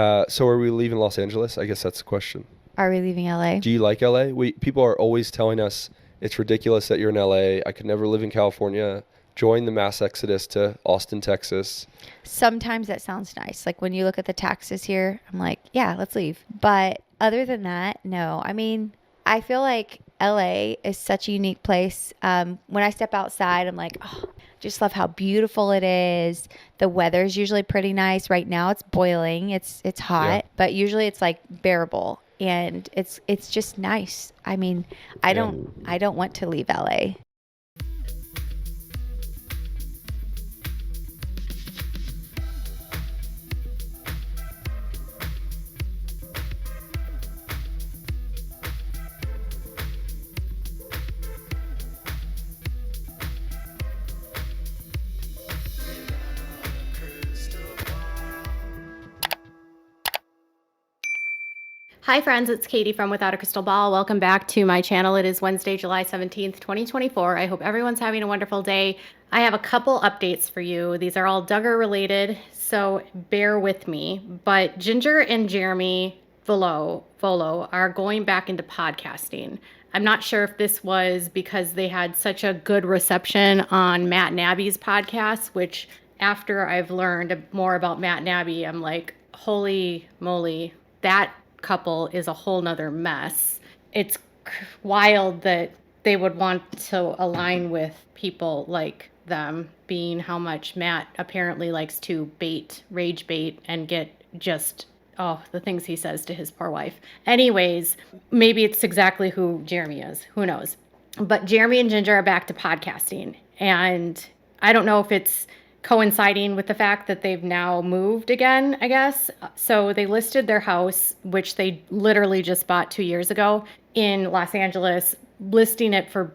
So are we leaving Los Angeles? I guess that's the question. Are we leaving LA? Do you like LA? People are always telling us it's ridiculous that you're in LA. I could never live in California. Join the mass exodus to Austin, Texas. Sometimes that sounds nice. Like when you look at the taxes here, I'm like, yeah, let's leave. But other than that, no. I mean, I feel like LA is such a unique place. When I step outside, I'm like, oh, just love how beautiful it is. The weather's usually pretty nice. Right now it's boiling. It's hot, but usually it's like bearable and it's just nice. I mean, I don't want to leave LA. Hi friends, it's Katie from Without a Crystal Ball. Welcome back to my channel. It is Wednesday, July 17th, 2024. I hope everyone's having a wonderful day. I have a couple updates for you. These are all Duggar related, so bear with me. But Jinger and Jeremy Vuolo are going back into podcasting. I'm not sure if this was because they had such a good reception on Matt and Abby's podcast, which after I've learned more about Matt and Abby, I'm like, holy moly, that couple is a whole nother mess. It's wild that they would want to align with people like them, being how much Matt apparently likes to rage bait, and get just, the things he says to his poor wife. Anyways, maybe it's exactly who Jeremy is. Who knows? But Jeremy and Jinger are back to podcasting. And I don't know if it's coinciding with the fact that they've now moved again, I guess. So they listed their house, which they literally just bought 2 years ago in Los Angeles, listing it for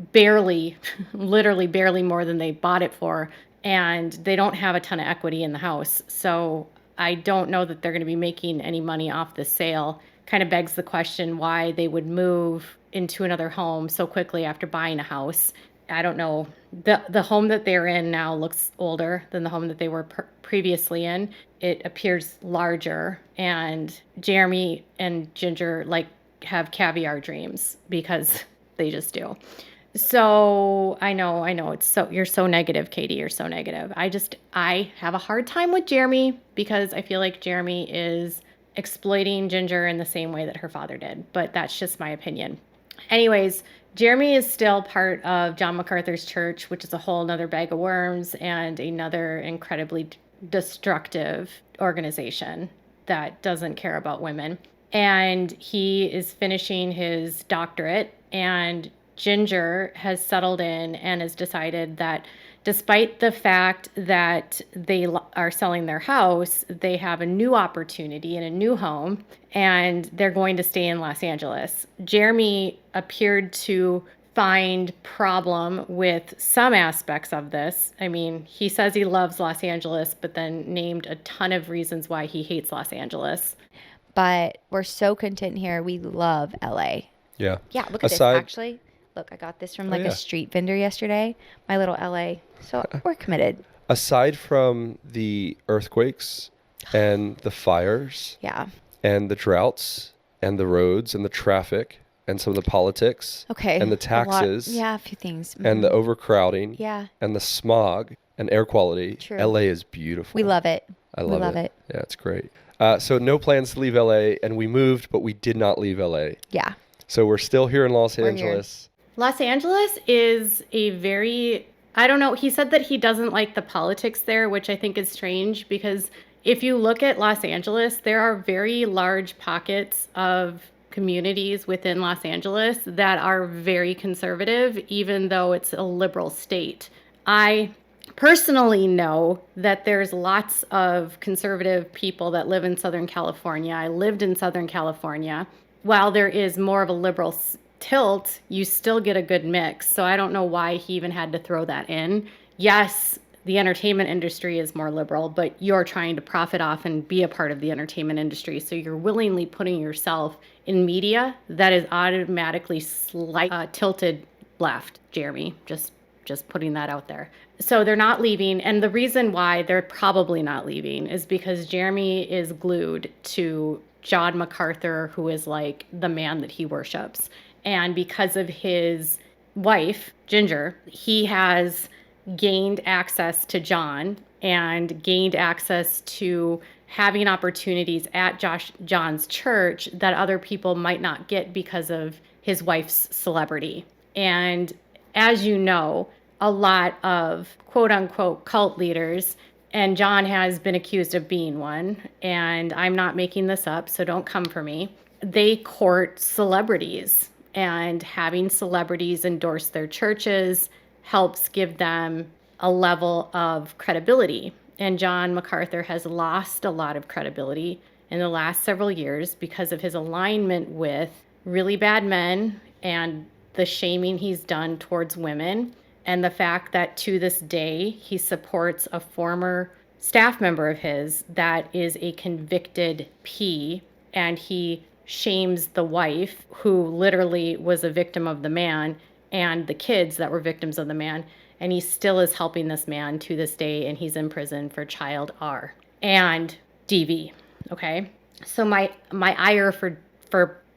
literally barely more than they bought it for. And they don't have a ton of equity in the house. So I don't know that they're going to be making any money off the sale. Kind of begs the question why they would move into another home so quickly after buying a house. I don't know. The home that they're in now looks older than the home that they were previously in. It appears larger, and Jeremy and Jinger have caviar dreams because they just do. So I know you're so negative, Katie. You're so negative. I have a hard time with Jeremy because I feel like Jeremy is exploiting Jinger in the same way that her father did, but that's just my opinion. Anyways, Jeremy is still part of John MacArthur's church, which is a whole nother bag of worms and another incredibly destructive organization that doesn't care about women. And he is finishing his doctorate, and Jinger has settled in and has decided that despite the fact that they are selling their house, they have a new opportunity in a new home, and they're going to stay in Los Angeles. Jeremy appeared to find problem with some aspects of this. I mean, he says he loves Los Angeles, but then named a ton of reasons why he hates Los Angeles. But we're so content here. We love LA. Yeah. Yeah, look at this. Actually, look, I got this from a street vendor yesterday. My little LA. So we're committed. Aside from the earthquakes and the fires, and the droughts and the roads and the traffic and some of the politics, and the taxes, a few things, and the overcrowding, and the smog and air quality, LA is beautiful. We love it. I love it. Yeah, it's great. So no plans to leave LA, and we moved, but we did not leave LA. Yeah. So we're still here in Los Angeles. Los Angeles is a very, I don't know, he said that he doesn't like the politics there, which I think is strange because if you look at Los Angeles, there are very large pockets of communities within Los Angeles that are very conservative, even though it's a liberal state. I personally know that there's lots of conservative people that live in Southern California. I lived in Southern California. While there is more of a liberal tilt, you still get a good mix. So I don't know why he even had to throw that in. Yes, the entertainment industry is more liberal, but you're trying to profit off and be a part of the entertainment industry. So you're willingly putting yourself in media that is automatically tilted left, Jeremy. Just Just putting that out there. So they're not leaving. And the reason why they're probably not leaving is because Jeremy is glued to John MacArthur, who is like the man that he worships. And because of his wife, Jinger, he has gained access to John and gained access to having opportunities at John's church that other people might not get because of his wife's celebrity. And as you know, a lot of quote unquote cult leaders, and John has been accused of being one, and I'm not making this up, so don't come for me. They court celebrities, and having celebrities endorse their churches helps give them a level of credibility. And John MacArthur has lost a lot of credibility in the last several years because of his alignment with really bad men and the shaming he's done towards women, and the fact that to this day he supports a former staff member of his that is a convicted P, and he shames the wife who literally was a victim of the man and the kids that were victims of the man. And he still is helping this man to this day, and he's in prison for child R and DV. Okay, so my ire for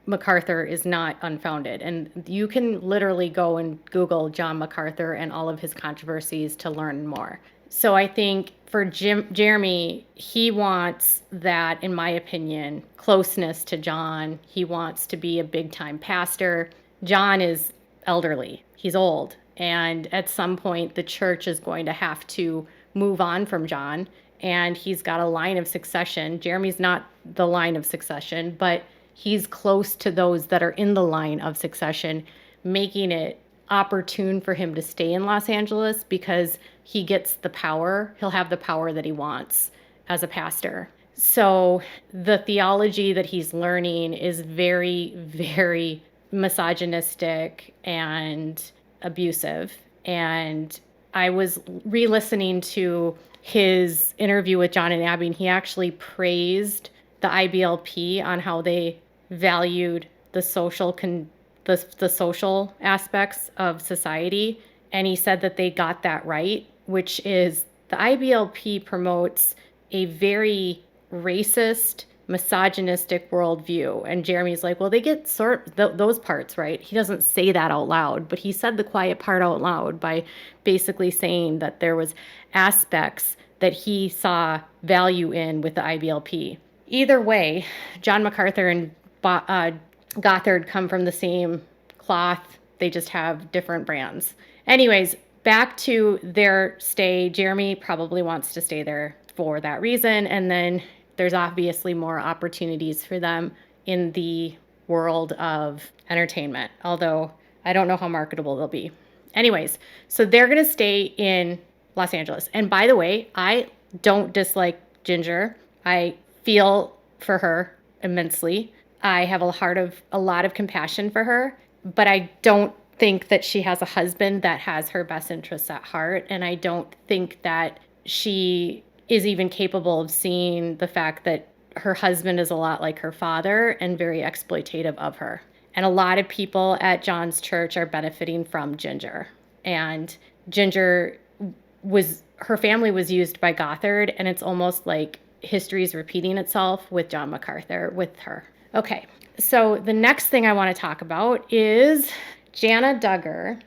MacArthur is not unfounded, and you can literally go and Google John MacArthur and all of his controversies to learn more. So I think for Jeremy, he wants that, in my opinion, closeness to John. He wants to be a big-time pastor. John is elderly. He's old. And at some point, the church is going to have to move on from John. And he's got a line of succession. Jeremy's not the line of succession, but he's close to those that are in the line of succession, making it opportune for him to stay in Los Angeles because he gets the power. He'll have the power that he wants as a pastor. So the theology that he's learning is very, very misogynistic and abusive. And I was re-listening to his interview with John and Abby, and he actually praised the IBLP on how they valued the social the social aspects of society. And he said that they got that right, which is the IBLP promotes a very racist, misogynistic worldview. And Jeremy's like, well, they get those parts right. He doesn't say that out loud, but he said the quiet part out loud by basically saying that there was aspects that he saw value in with the IBLP. Either way, John MacArthur and Gothard come from the same cloth. They just have different brands. Anyways, back to their stay. Jeremy probably wants to stay there for that reason. And then there's obviously more opportunities for them in the world of entertainment, although I don't know how marketable they'll be. Anyways, so they're going to stay in Los Angeles. And by the way, I don't dislike Jinger. I feel for her immensely. I have a lot of compassion for her, but I don't think that she has a husband that has her best interests at heart. And I don't think that she is even capable of seeing the fact that her husband is a lot like her father and very exploitative of her. And a lot of people at John's church are benefiting from Jinger. And Jinger her family was used by Gothard, and it's almost like history is repeating itself with John MacArthur with her. Okay, so the next thing I want to talk about is Jana Duggar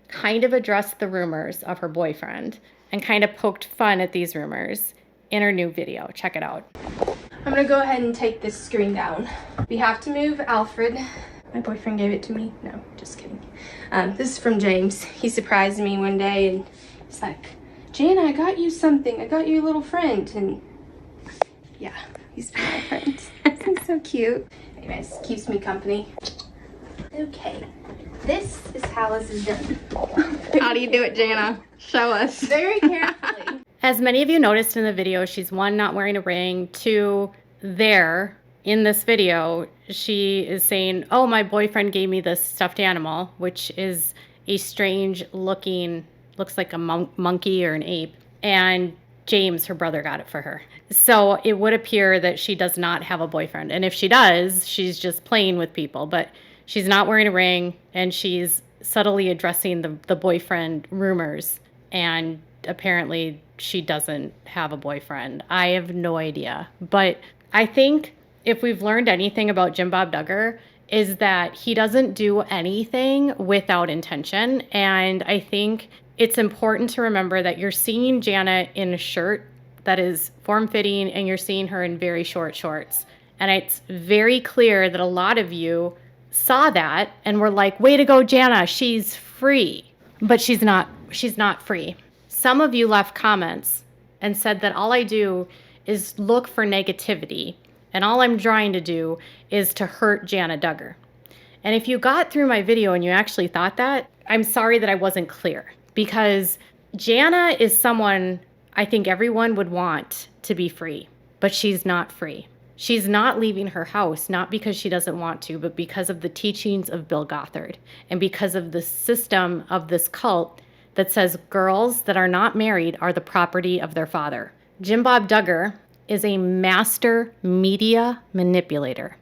kind of addressed the rumors of her boyfriend and kind of poked fun at these rumors in her new video. Check it out. I'm gonna go ahead and take this screen down. We have to move Alfred. My boyfriend gave it to me. No, just kidding. This is from James. He surprised me one day and he's like, Jana, I got you something. I got you a little friend. And yeah, he's been my friend. He's so cute. Anyways, keeps me company. Okay, this is how this is done. How do you do it, Jana? Show us. Very carefully. As many of you noticed in the video, she's one, not wearing a ring, two, there in this video, she is saying, oh, my boyfriend gave me this stuffed animal, which is a strange looking, looks like a monkey or an ape. And James, her brother, got it for her. So it would appear that she does not have a boyfriend. And if she does, she's just playing with people. But she's not wearing a ring, and she's subtly addressing the boyfriend rumors, and apparently she doesn't have a boyfriend. I have no idea. But I think if we've learned anything about Jim Bob Duggar, is that he doesn't do anything without intention. And I think it's important to remember that you're seeing Jana in a shirt that is form-fitting, and you're seeing her in very short shorts. And it's very clear that a lot of you saw that and were like, way to go, Jana, she's free. But she's not free. Some of you left comments and said that all I do is look for negativity, and all I'm trying to do is to hurt Jana Duggar. And if you got through my video and you actually thought that, I'm sorry that I wasn't clear, because Jana is someone I think everyone would want to be free, but she's not free. She's not leaving her house, not because she doesn't want to, but because of the teachings of Bill Gothard and because of the system of this cult that says girls that are not married are the property of their father. Jim Bob Duggar is a master media manipulator,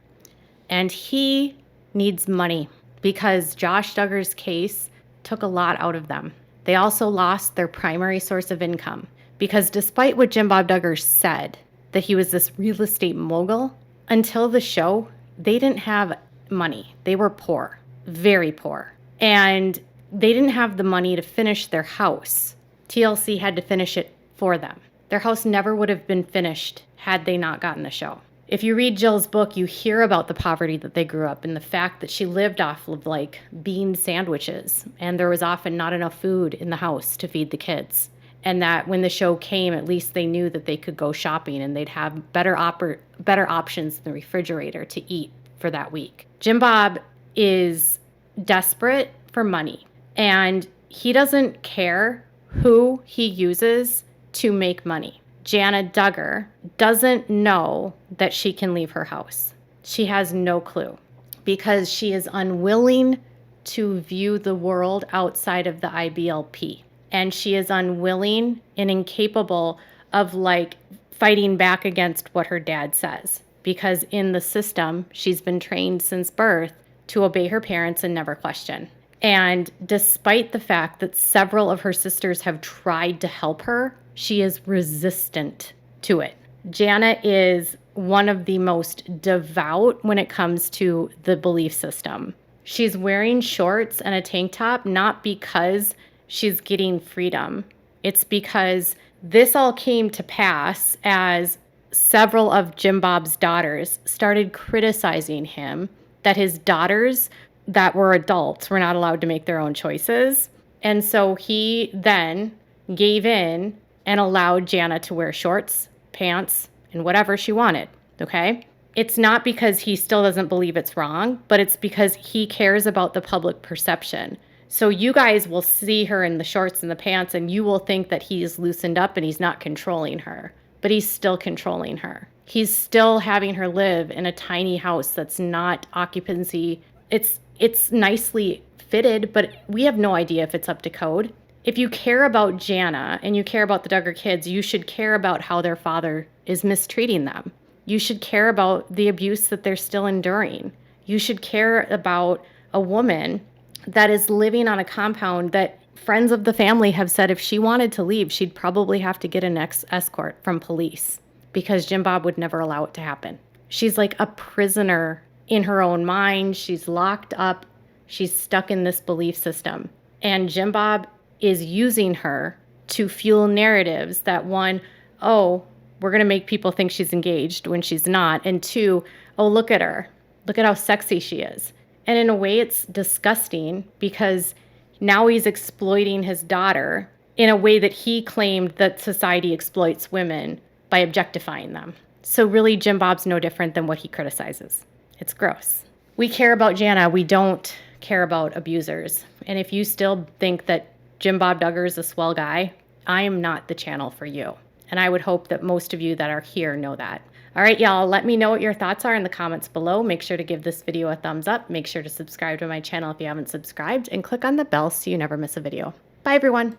and he needs money because Josh Duggar's case took a lot out of them. They also lost their primary source of income because despite what Jim Bob Duggar said, that he was this real estate mogul, until the show, they didn't have money. They were poor, very poor. And they didn't have the money to finish their house. TLC had to finish it for them. Their house never would have been finished had they not gotten the show. If you read Jill's book, you hear about the poverty that they grew up in, the fact that she lived off of like bean sandwiches, and there was often not enough food in the house to feed the kids. And that when the show came, at least they knew that they could go shopping and they'd have better options in the refrigerator to eat for that week. Jim Bob is desperate for money, and he doesn't care who he uses to make money. Jana Duggar doesn't know that she can leave her house. She has no clue because she is unwilling to view the world outside of the IBLP. And she is unwilling and incapable of like fighting back against what her dad says. Because in the system, she's been trained since birth to obey her parents and never question. And despite the fact that several of her sisters have tried to help her, she is resistant to it. Jana is one of the most devout when it comes to the belief system. She's wearing shorts and a tank top, not because she's getting freedom. It's because this all came to pass as several of Jim Bob's daughters started criticizing him that his daughters that were adults were not allowed to make their own choices. And so he then gave in and allowed Jana to wear shorts, pants, and whatever she wanted, okay? It's not because he still doesn't believe it's wrong, but it's because he cares about the public perception. So you guys will see her in the shorts and the pants, and you will think that he's loosened up and he's not controlling her. But he's still controlling her. He's still having her live in a tiny house that's not occupancy. It's nicely fitted, but we have no idea if it's up to code. If you care about Jana and you care about the Duggar kids, you should care about how their father is mistreating them. You should care about the abuse that they're still enduring. You should care about a woman that is living on a compound that friends of the family have said if she wanted to leave, she'd probably have to get an escort from police because Jim Bob would never allow it to happen. She's like a prisoner in her own mind. She's locked up. She's stuck in this belief system. And Jim Bob is using her to fuel narratives that one, oh, we're going to make people think she's engaged when she's not. And two, oh, look at her. Look at how sexy she is. And in a way, it's disgusting because now he's exploiting his daughter in a way that he claimed that society exploits women by objectifying them. So really, Jim Bob's no different than what he criticizes. It's gross. We care about Jana. We don't care about abusers. And if you still think that Jim Bob Duggar is a swell guy, I am not the channel for you. And I would hope that most of you that are here know that. All right, y'all, let me know what your thoughts are in the comments below. Make sure to give this video a thumbs up. Make sure to subscribe to my channel if you haven't subscribed, and click on the bell so you never miss a video. Bye, everyone.